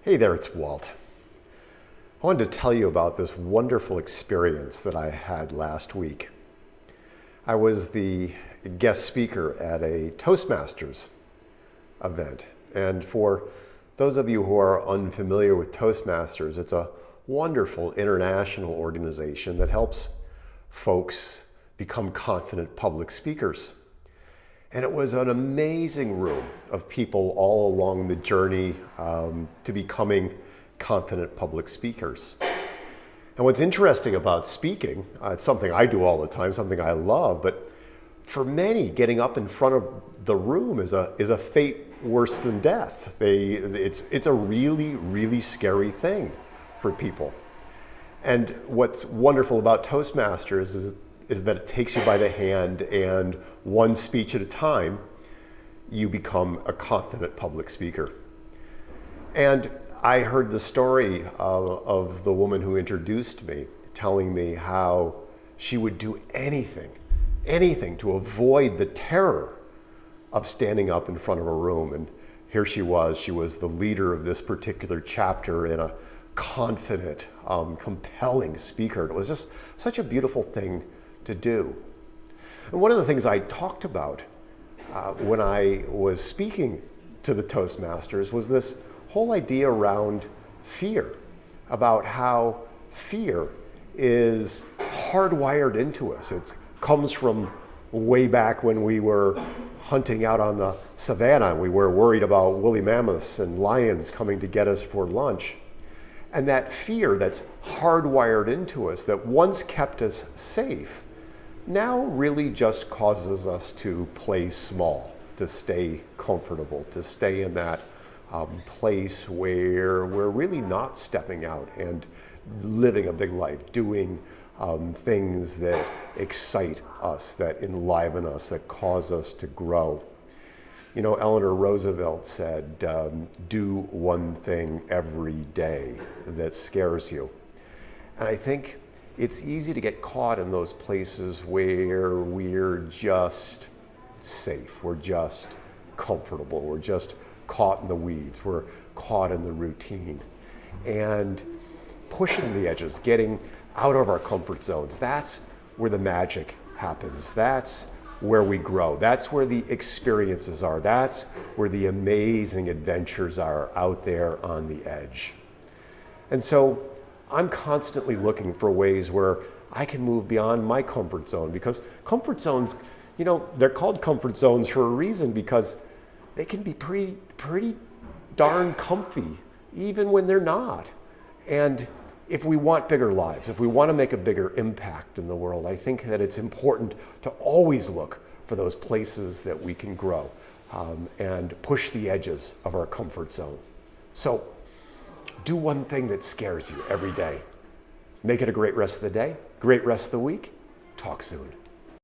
Hey there, it's Walt. I wanted to tell you about this wonderful experience that I had last week. I was the guest speaker at a Toastmasters event. And for those of you who are unfamiliar with Toastmasters, it's a wonderful international organization that helps folks become confident public speakers. And it was an amazing room of people all along the journey to becoming confident public speakers. And what's interesting about speaking, it's something I do all the time, something I love, but for many, getting up in front of the room is a fate worse than death. It's a really, really scary thing for people. And what's wonderful about Toastmasters is that it takes you by the hand, and one speech at a time, you become a confident public speaker. And I heard the story of the woman who introduced me, telling me how she would do anything to avoid the terror of standing up in front of a room. And here she was the leader of this particular chapter and a confident, compelling speaker. It was just such a beautiful thing to do. And one of the things I talked about when I was speaking to the Toastmasters was this whole idea around fear, about how fear is hardwired into us. It comes from way back when we were hunting out on the savannah. We were worried about woolly mammoths and lions coming to get us for lunch. And that fear that's hardwired into us, that once kept us safe, now really just causes us to play small, to stay comfortable, to stay in that place where we're really not stepping out and living a big life, doing things that excite us, that enliven us, that cause us to grow. You know, Eleanor Roosevelt said, do one thing every day that scares you. And I think it's easy to get caught in those places where we're just safe, we're just comfortable, we're just caught in the weeds, we're caught in the routine. And pushing the edges, getting out of our comfort zones, that's where the magic happens. That's where we grow. That's where the experiences are. That's where the amazing adventures are, out there on the edge. And so I'm constantly looking for ways where I can move beyond my comfort zone, because comfort zones, you know, they're called comfort zones for a reason, because they can be pretty darn comfy, even when they're not. And if we want bigger lives, if we want to make a bigger impact in the world, I think that it's important to always look for those places that we can grow and push the edges of our comfort zone. So do one thing that scares you every day. Make it a great rest of the day, great rest of the week. Talk soon.